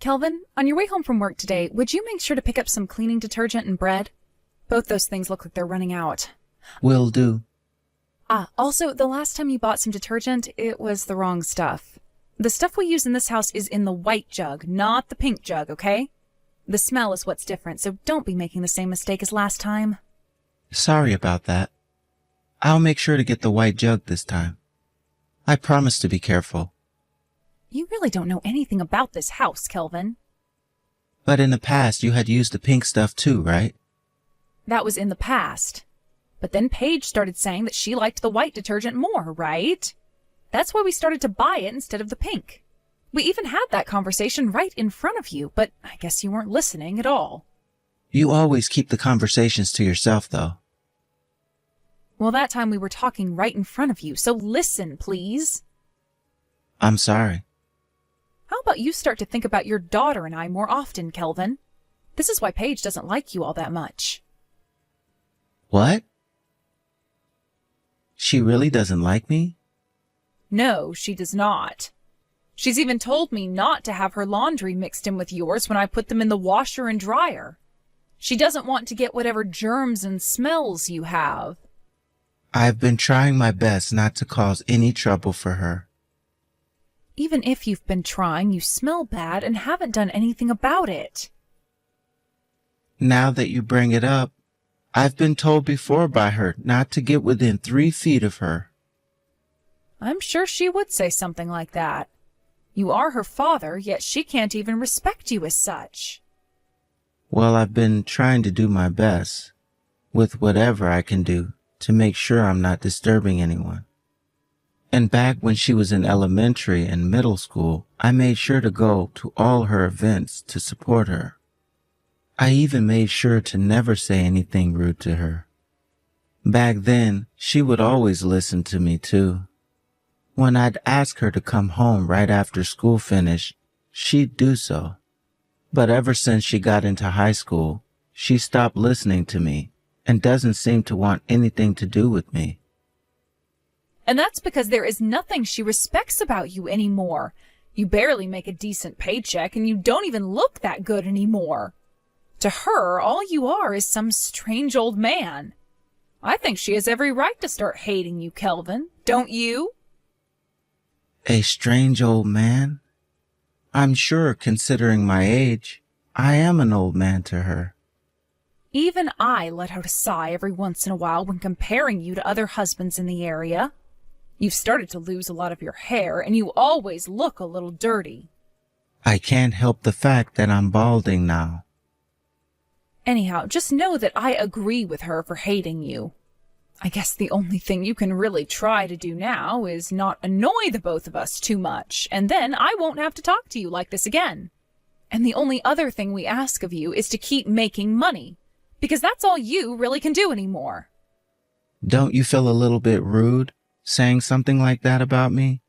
Kelvin, on your way home from work today, would you make sure to pick up some cleaning detergent and bread? Both those things look like they're running out. Will do. Also, the last time you bought some detergent, it was the wrong stuff. The stuff we use in this house is in the white jug, not the pink jug, okay? The smell is what's different, so don't be making the same mistake as last time. Sorry about that. I'll make sure to get the white jug this time. I promise to be careful. You really don't know anything about this house, Kelvin. But in the past, you had used the pink stuff too, right? That was in the past. But then Paige started saying that she liked the white detergent more, right? That's why we started to buy it instead of the pink. We even had that conversation right in front of you, but I guess you weren't listening at all. You always keep the conversations to yourself, though. Well, that time we were talking right in front of you, so listen, please. I'm sorry. How about you start to think about your daughter and I more often, Kelvin? This is why Paige doesn't like you all that much. What? She really doesn't like me? No, she does not. She's even told me not to have her laundry mixed in with yours when I put them in the washer and dryer. She doesn't want to get whatever germs and smells you have. I've been trying my best not to cause any trouble for her. Even if you've been trying, you smell bad and haven't done anything about it. Now that you bring it up, I've been told before by her not to get within 3 feet of her. I'm sure she would say something like that. You are her father, yet she can't even respect you as such. Well, I've been trying to do my best, with whatever I can do, to make sure I'm not disturbing anyone. And back when she was in elementary and middle school, I made sure to go to all her events to support her. I even made sure to never say anything rude to her. Back then, she would always listen to me too. When I'd ask her to come home right after school finished, she'd do so. But ever since she got into high school, she stopped listening to me and doesn't seem to want anything to do with me. And that's because there is nothing she respects about you anymore. You barely make a decent paycheck and you don't even look that good anymore. To her, all you are is some strange old man. I think she has every right to start hating you, Kelvin. Don't you? A strange old man? I'm sure, considering my age, I am an old man to her. Even I let out a sigh every once in a while when comparing you to other husbands in the area. You've started to lose a lot of your hair, and you always look a little dirty. I can't help the fact that I'm balding now. Anyhow, just know that I agree with her for hating you. I guess the only thing you can really try to do now is not annoy the both of us too much, and then I won't have to talk to you like this again. And the only other thing we ask of you is to keep making money, because that's all you really can do anymore. Don't you feel a little bit rude saying something like that about me?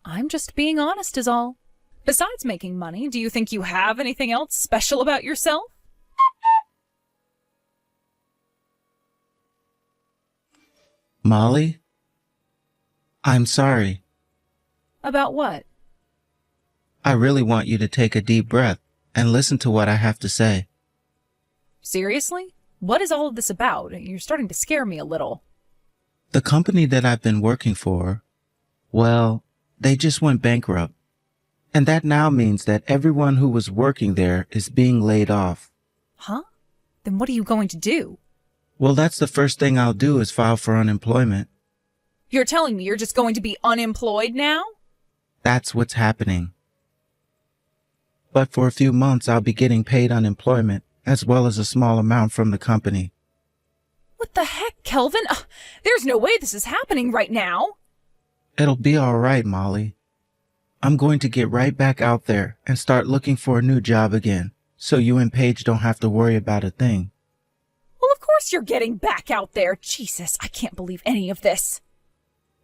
I'm just being honest is all. Besides making money, do you think you have anything else special about yourself? Molly? I'm sorry. About what? I really want you to take a deep breath and listen to what I have to say. Seriously? What is all of this about? You're starting to scare me a little. The company that I've been working for, well, they just went bankrupt. And that now means that everyone who was working there is being laid off. Huh? Then what are you going to do? Well, that's the first thing I'll do is file for unemployment. You're telling me you're just going to be unemployed now? That's what's happening. But for a few months, I'll be getting paid unemployment, as well as a small amount from the company. What the heck, Kelvin? There's no way this is happening right now. It'll be all right, Molly. I'm going to get right back out there and start looking for a new job again, so you and Paige don't have to worry about a thing. Well, of course you're getting back out there. Jesus, I can't believe any of this.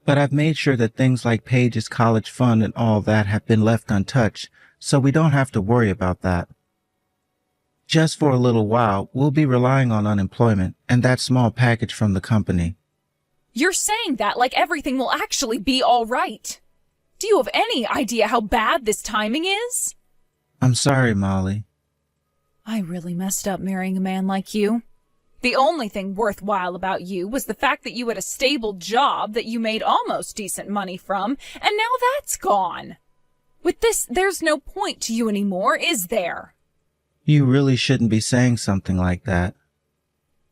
But I've made sure that things like Paige's college fund and all that have been left untouched, so we don't have to worry about that. Just for a little while, we'll be relying on unemployment and that small package from the company. You're saying that like everything will actually be all right. Do you have any idea how bad this timing is? I'm sorry, Molly. I really messed up marrying a man like you. The only thing worthwhile about you was the fact that you had a stable job that you made almost decent money from, and now that's gone. With this, there's no point to you anymore, is there? You really shouldn't be saying something like that.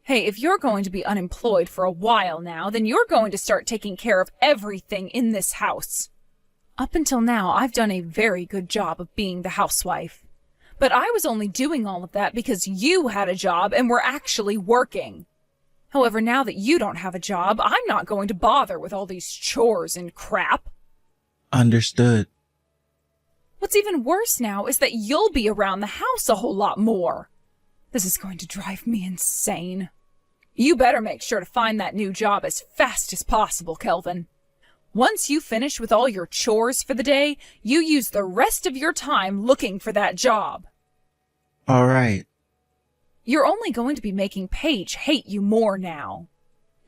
Hey, if you're going to be unemployed for a while now, then you're going to start taking care of everything in this house. Up until now, I've done a very good job of being the housewife. But I was only doing all of that because you had a job and were actually working. However, now that you don't have a job, I'm not going to bother with all these chores and crap. Understood. What's even worse now is that you'll be around the house a whole lot more. This is going to drive me insane. You better make sure to find that new job as fast as possible, Kelvin. Once you finish with all your chores for the day, you use the rest of your time looking for that job. All right. You're only going to be making Paige hate you more now.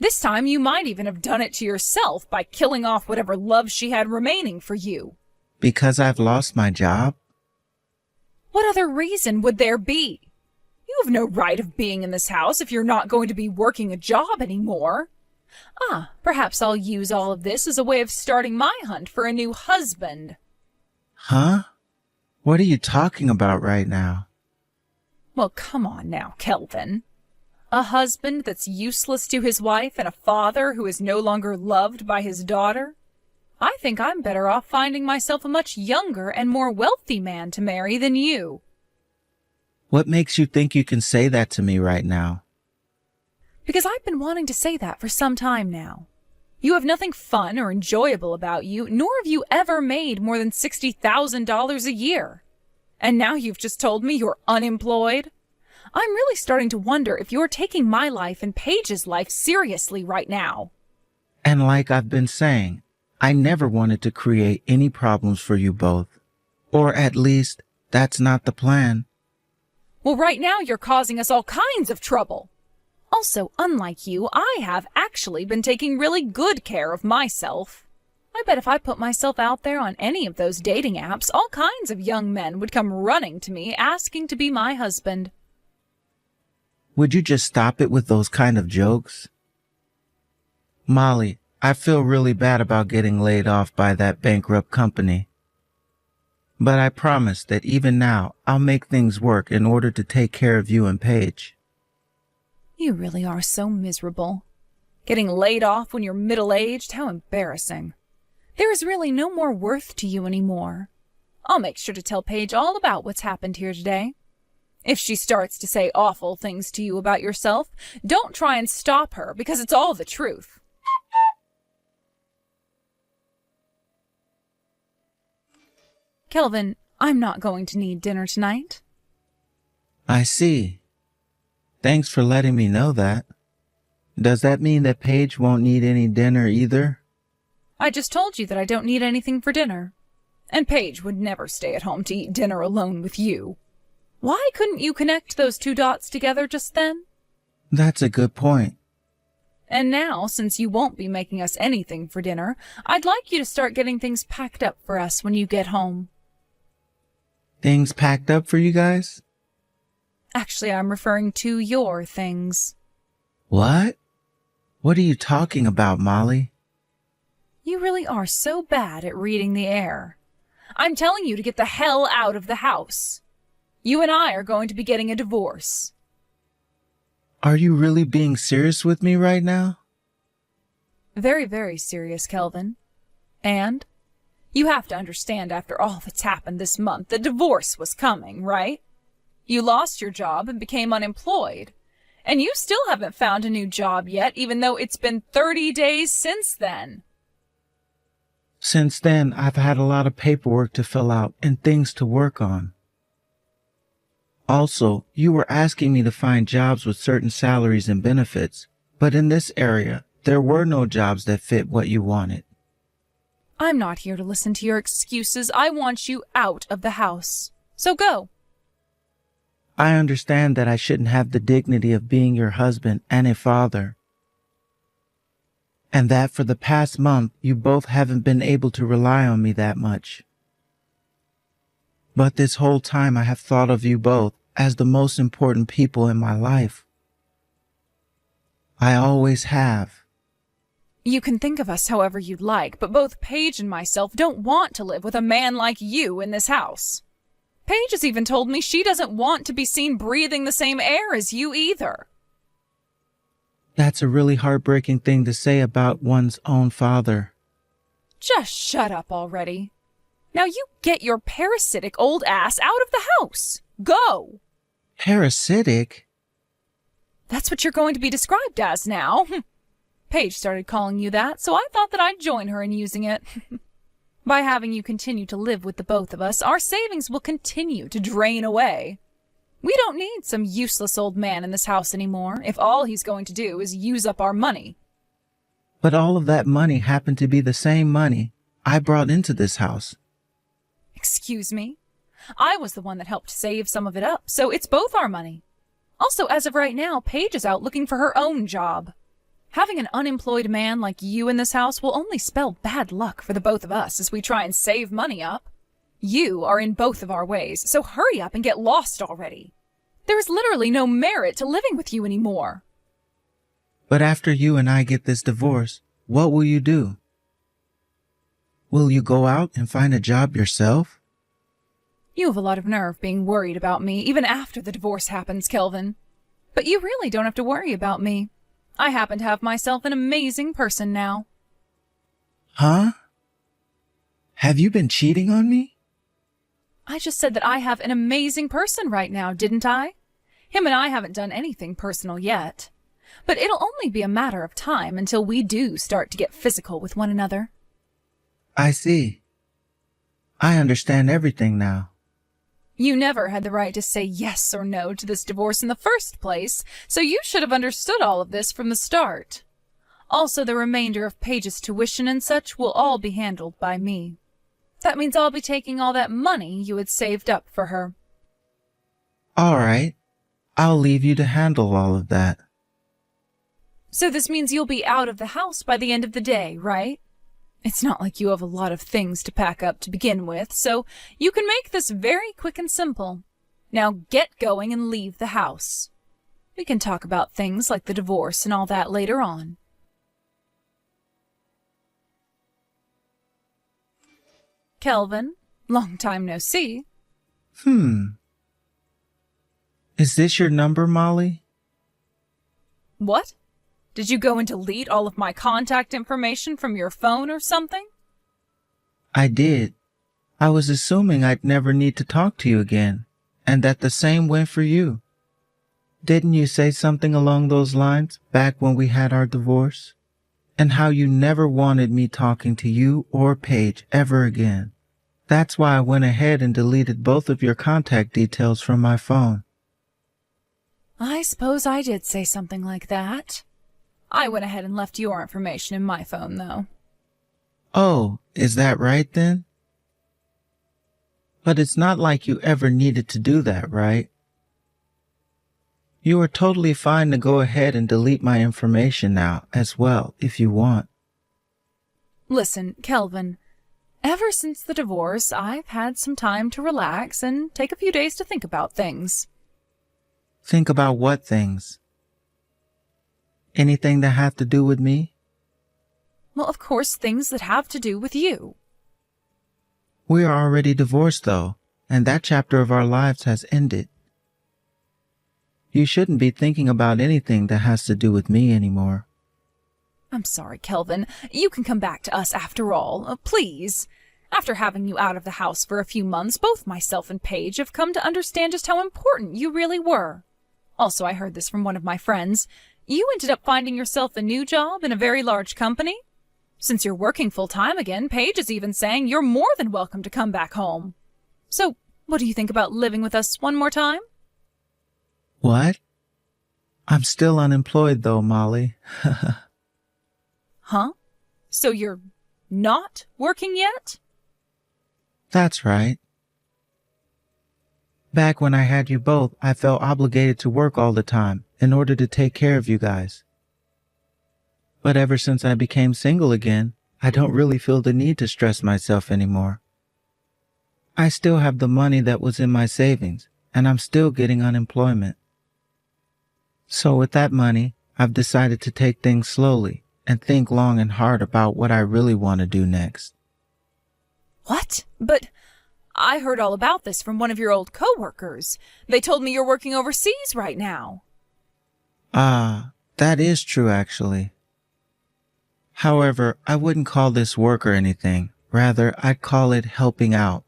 This time you might even have done it to yourself by killing off whatever love she had remaining for you. Because I've lost my job? What other reason would there be? You have no right of being in this house if you're not going to be working a job anymore. Perhaps I'll use all of this as a way of starting my hunt for a new husband. Huh? What are you talking about right now? Well, come on now, Kelvin. A husband that's useless to his wife and a father who is no longer loved by his daughter? I think I'm better off finding myself a much younger and more wealthy man to marry than you. What makes you think you can say that to me right now? Because I've been wanting to say that for some time now. You have nothing fun or enjoyable about you, nor have you ever made more than $60,000 a year. And now you've just told me you're unemployed? I'm really starting to wonder if you're taking my life and Paige's life seriously right now. And like I've been saying, I never wanted to create any problems for you both. Or at least, that's not the plan. Well, right now you're causing us all kinds of trouble. Also, unlike you, I have actually been taking really good care of myself. I bet if I put myself out there on any of those dating apps, all kinds of young men would come running to me asking to be my husband. Would you just stop it with those kind of jokes? Molly, I feel really bad about getting laid off by that bankrupt company. But I promise that even now, I'll make things work in order to take care of you and Paige. You really are so miserable. Getting laid off when you're middle-aged, how embarrassing. There is really no more worth to you anymore. I'll make sure to tell Paige all about what's happened here today. If she starts to say awful things to you about yourself, don't try and stop her because it's all the truth. Kelvin, I'm not going to need dinner tonight. I see. Thanks for letting me know that. Does that mean that Paige won't need any dinner either? I just told you that I don't need anything for dinner. And Paige would never stay at home to eat dinner alone with you. Why couldn't you connect those two dots together just then? That's a good point. And now, since you won't be making us anything for dinner, I'd like you to start getting things packed up for us when you get home. Things packed up for you guys? Actually, I'm referring to your things. What? What are you talking about, Molly? You really are so bad at reading the air. I'm telling you to get the hell out of the house. You and I are going to be getting a divorce. Are you really being serious with me right now? Very, very serious, Kelvin. And you have to understand, after all that's happened this month, the divorce was coming, right? You lost your job and became unemployed. And you still haven't found a new job yet, even though it's been 30 days since then. Since then, I've had a lot of paperwork to fill out and things to work on. Also, you were asking me to find jobs with certain salaries and benefits, but in this area, there were no jobs that fit what you wanted. I'm not here to listen to your excuses. I want you out of the house. So go. I understand that I shouldn't have the dignity of being your husband and a father, and that for the past month you both haven't been able to rely on me that much. But this whole time I have thought of you both as the most important people in my life. I always have. You can think of us however you'd like, but both Paige and myself don't want to live with a man like you in this house. Paige has even told me she doesn't want to be seen breathing the same air as you either. That's a really heartbreaking thing to say about one's own father. Just shut up already. Now you get your parasitic old ass out of the house. Go! Parasitic? That's what you're going to be described as now. Paige started calling you that, so I thought that I'd join her in using it. By having you continue to live with the both of us, our savings will continue to drain away. We don't need some useless old man in this house anymore, if all he's going to do is use up our money. But all of that money happened to be the same money I brought into this house. Excuse me? I was the one that helped save some of it up, so it's both our money. Also, as of right now, Paige is out looking for her own job. Having an unemployed man like you in this house will only spell bad luck for the both of us as we try and save money up. You are in both of our ways, so hurry up and get lost already. There is literally no merit to living with you anymore. But after you and I get this divorce, what will you do? Will you go out and find a job yourself? You have a lot of nerve being worried about me, even after the divorce happens, Kelvin. But you really don't have to worry about me. I happen to have myself an amazing person now. Huh? Have you been cheating on me? I just said that I have an amazing person right now, didn't I? Him and I haven't done anything personal yet. But it'll only be a matter of time until we do start to get physical with one another. I see. I understand everything now. You never had the right to say yes or no to this divorce in the first place, so you should have understood all of this from the start. Also, the remainder of Paige's tuition and such will all be handled by me. That means I'll be taking all that money you had saved up for her. All right. I'll leave you to handle all of that. So this means you'll be out of the house by the end of the day, right? It's not like you have a lot of things to pack up to begin with, so you can make this very quick and simple. Now get going and leave the house. We can talk about things like the divorce and all that later on. Kelvin, long time no see. Is this your number, Molly? What? Did you go and delete all of my contact information from your phone or something? I did. I was assuming I'd never need to talk to you again, and that the same went for you. Didn't you say something along those lines back when we had our divorce? And how you never wanted me talking to you or Paige ever again. That's why I went ahead and deleted both of your contact details from my phone. I suppose I did say something like that. I went ahead and left your information in my phone, though. Oh, is that right then? But it's not like you ever needed to do that, right? You are totally fine to go ahead and delete my information now as well, if you want. Listen, Kelvin, ever since the divorce, I've had some time to relax and take a few days to think about things. Think about what things? Anything that have to do with me? Well, of course, things that have to do with you. We are already divorced, though, and that chapter of our lives has ended. You shouldn't be thinking about anything that has to do with me anymore. I'm sorry, Kelvin. You can come back to us after all. Please. After having you out of the house for a few months, both myself and Paige have come to understand just how important you really were. Also, I heard this from one of my friends. You ended up finding yourself a new job in a very large company? Since you're working full-time again, Paige is even saying you're more than welcome to come back home. So, what do you think about living with us one more time? What? I'm still unemployed, though, Molly. Huh? So you're not working yet? That's right. Back when I had you both, I felt obligated to work all the time in order to take care of you guys. But ever since I became single again, I don't really feel the need to stress myself anymore. I still have the money that was in my savings, and I'm still getting unemployment. So with that money, I've decided to take things slowly and think long and hard about what I really want to do next. What? But I heard all about this from one of your old coworkers. They told me you're working overseas right now. Ah, that is true actually. However, I wouldn't call this work or anything. Rather, I'd call it helping out.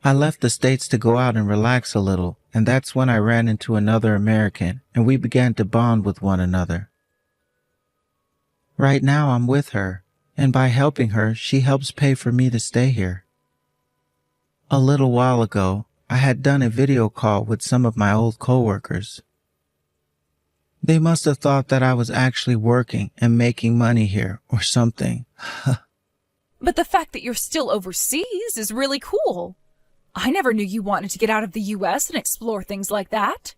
I left the States to go out and relax a little, and that's when I ran into another American, and we began to bond with one another. Right now I'm with her, and by helping her, she helps pay for me to stay here. A little while ago, I had done a video call with some of my old coworkers. They must have thought that I was actually working and making money here or something. But the fact that you're still overseas is really cool. I never knew you wanted to get out of the US and explore things like that.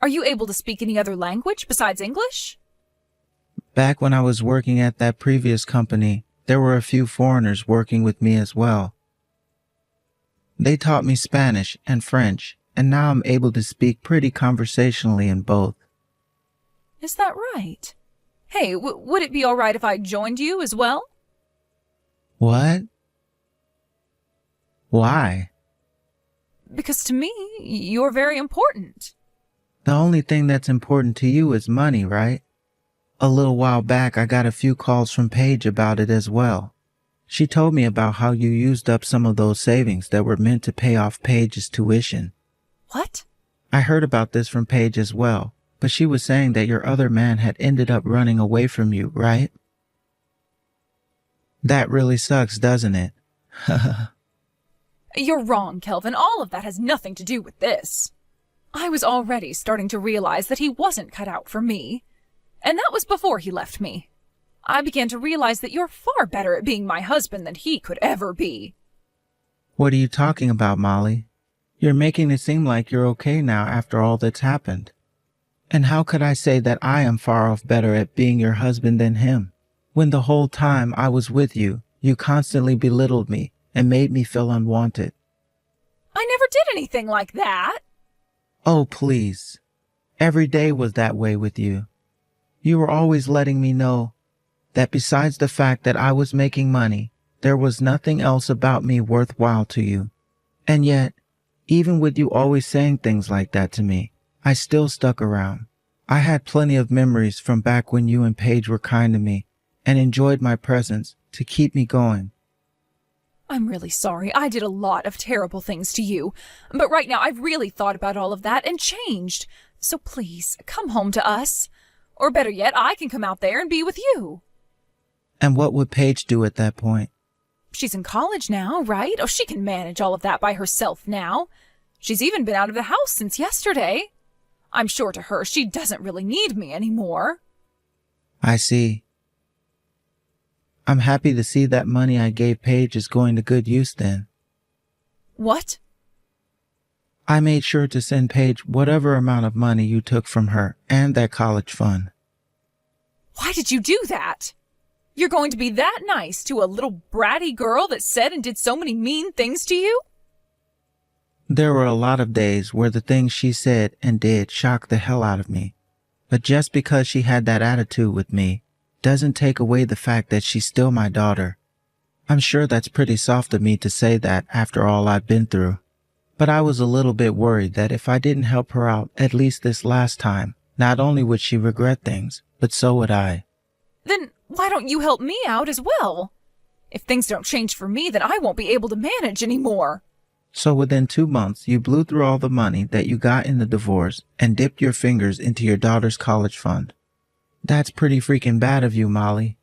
Are you able to speak any other language besides English? Back when I was working at that previous company, there were a few foreigners working with me as well. They taught me Spanish and French, and now I'm able to speak pretty conversationally in both. Is that right? Hey, would it be all right if I joined you as well? What? Why? Because to me, you're very important. The only thing that's important to you is money, right? A little while back, I got a few calls from Paige about it as well. She told me about how you used up some of those savings that were meant to pay off Paige's tuition. What? I heard about this from Paige as well, but she was saying that your other man had ended up running away from you, right? That really sucks, doesn't it? You're wrong, Kelvin. All of that has nothing to do with this. I was already starting to realize that he wasn't cut out for me. And that was before he left me. I began to realize that you're far better at being my husband than he could ever be. What are you talking about, Molly? You're making it seem like you're okay now after all that's happened. And how could I say that I am far off better at being your husband than him, when the whole time I was with you, you constantly belittled me and made me feel unwanted? I never did anything like that. Oh, please. Every day was that way with you. You were always letting me know that besides the fact that I was making money, there was nothing else about me worthwhile to you. And yet, even with you always saying things like that to me, I still stuck around. I had plenty of memories from back when you and Paige were kind to me and enjoyed my presence to keep me going. I'm really sorry. I did a lot of terrible things to you. But right now I've really thought about all of that and changed. So please, come home to us. Or better yet, I can come out there and be with you. And what would Paige do at that point? She's in college now, right? Oh, she can manage all of that by herself now. She's even been out of the house since yesterday. I'm sure to her she doesn't really need me anymore. I see. I'm happy to see that money I gave Paige is going to good use then. What? I made sure to send Paige whatever amount of money you took from her and that college fund. Why did you do that? You're going to be that nice to a little bratty girl that said and did so many mean things to you? There were a lot of days where the things she said and did shocked the hell out of me. But just because she had that attitude with me doesn't take away the fact that she's still my daughter. I'm sure that's pretty soft of me to say that after all I've been through. But I was a little bit worried that if I didn't help her out at least this last time, not only would she regret things, but so would I. Then why don't you help me out as well? If things don't change for me, then I won't be able to manage anymore. So within 2 months, you blew through all the money that you got in the divorce and dipped your fingers into your daughter's college fund. That's pretty freaking bad of you, Molly.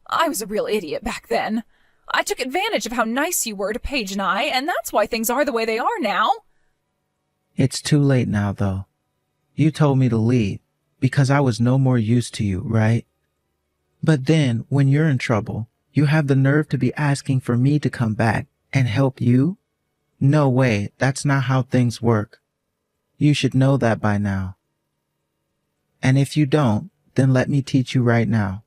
I was a real idiot back then. I took advantage of how nice you were to Paige and I, and that's why things are the way they are now. It's too late now, though. You told me to leave because I was no more use to you, right? But then, when you're in trouble, you have the nerve to be asking for me to come back and help you? No way, that's not how things work. You should know that by now. And if you don't, then let me teach you right now.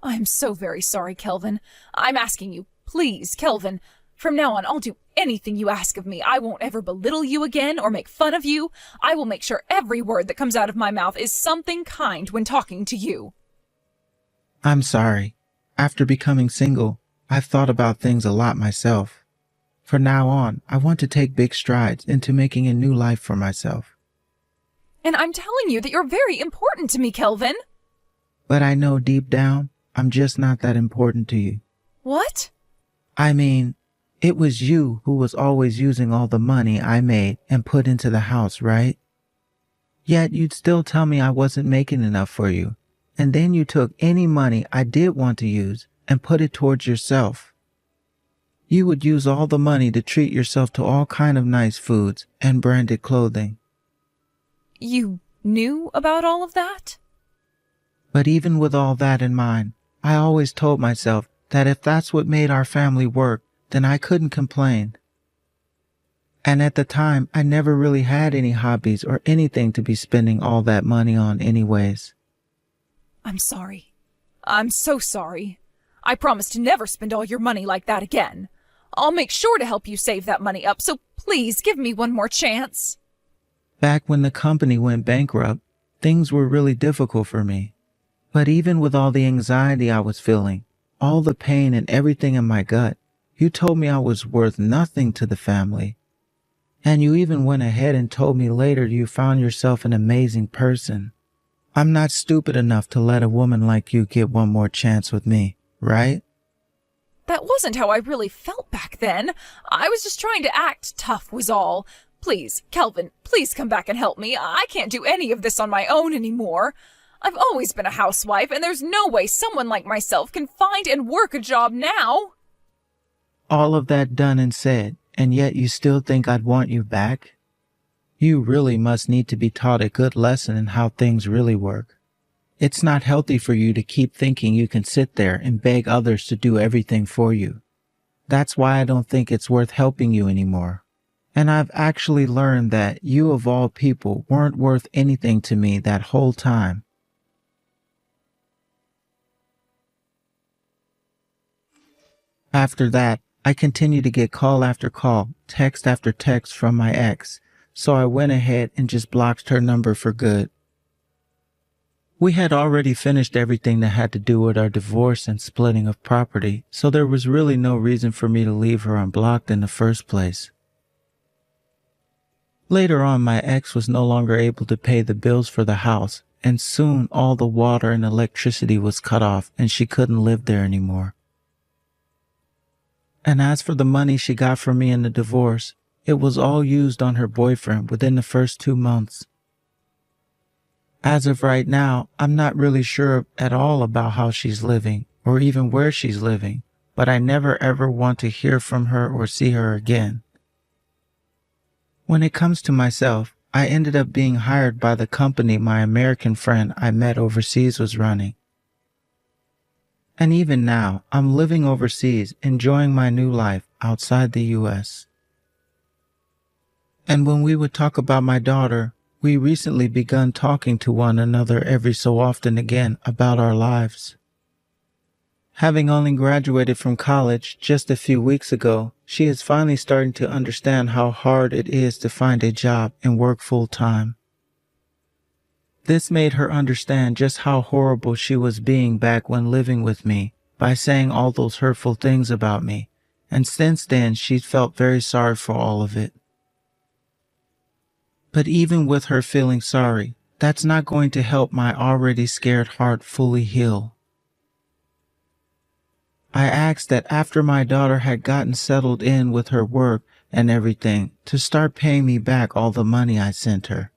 I'm so very sorry, Kelvin. I'm asking you, please, Kelvin, From now on, I'll do anything you ask of me. I won't ever belittle you again or make fun of you. I will make sure every word that comes out of my mouth is something kind when talking to you. I'm sorry. After becoming single, I've thought about things a lot myself. From now on, I want to take big strides into making a new life for myself. And I'm telling you that you're very important to me, Kelvin. But I know deep down, I'm just not that important to you. What? I mean, it was you who was always using all the money I made and put into the house, right? Yet you'd still tell me I wasn't making enough for you. And then you took any money I did want to use and put it towards yourself. You would use all the money to treat yourself to all kind of nice foods and branded clothing. You knew about all of that? But even with all that in mind, I always told myself that if that's what made our family work, then I couldn't complain. And at the time, I never really had any hobbies or anything to be spending all that money on anyways. I'm sorry. I'm so sorry. I promise to never spend all your money like that again. I'll make sure to help you save that money up, so please give me one more chance. Back when the company went bankrupt, things were really difficult for me. But even with all the anxiety I was feeling, all the pain and everything in my gut, you told me I was worth nothing to the family. And you even went ahead and told me later you found yourself an amazing person. I'm not stupid enough to let a woman like you get one more chance with me, right? That wasn't how I really felt back then. I was just trying to act tough was all. Please, Kelvin, please come back and help me. I can't do any of this on my own anymore. I've always been a housewife, and there's no way someone like myself can find and work a job now. All of that done and said, and yet you still think I'd want you back? You really must need to be taught a good lesson in how things really work. It's not healthy for you to keep thinking you can sit there and beg others to do everything for you. That's why I don't think it's worth helping you anymore. And I've actually learned that you of all people weren't worth anything to me that whole time. After that, I continued to get call after call, text after text from my ex, so I went ahead and just blocked her number for good. We had already finished everything that had to do with our divorce and splitting of property, so there was really no reason for me to leave her unblocked in the first place. Later on, my ex was no longer able to pay the bills for the house, and soon all the water and electricity was cut off and she couldn't live there anymore. And as for the money she got from me in the divorce, it was all used on her boyfriend within the first 2 months. As of right now, I'm not really sure at all about how she's living or even where she's living, but I never ever want to hear from her or see her again. When it comes to myself, I ended up being hired by the company my American friend I met overseas was running. And even now, I'm living overseas, enjoying my new life outside the U.S. And when we would talk about my daughter, we recently begun talking to one another every so often again about our lives. Having only graduated from college just a few weeks ago, she is finally starting to understand how hard it is to find a job and work full-time. This made her understand just how horrible she was being back when living with me by saying all those hurtful things about me, and since then she's felt very sorry for all of it. But even with her feeling sorry, that's not going to help my already scared heart fully heal. I asked that after my daughter had gotten settled in with her work and everything, to start paying me back all the money I sent her.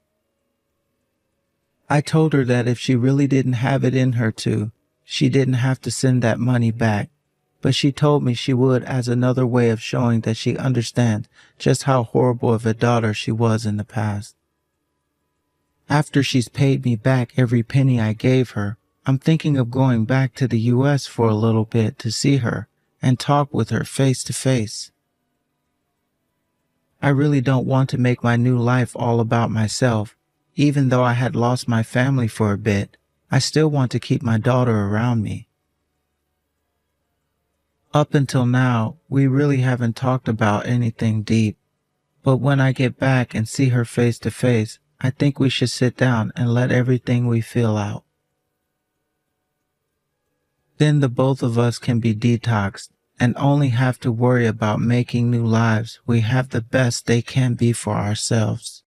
I told her that if she really didn't have it in her to, she didn't have to send that money back, but she told me she would as another way of showing that she understands just how horrible of a daughter she was in the past. After she's paid me back every penny I gave her, I'm thinking of going back to the U.S. for a little bit to see her and talk with her face to face. I really don't want to make my new life all about myself. Even though I had lost my family for a bit, I still want to keep my daughter around me. Up until now, we really haven't talked about anything deep. But when I get back and see her face to face, I think we should sit down and let everything we feel out. Then the both of us can be detoxed and only have to worry about making new lives we have the best they can be for ourselves.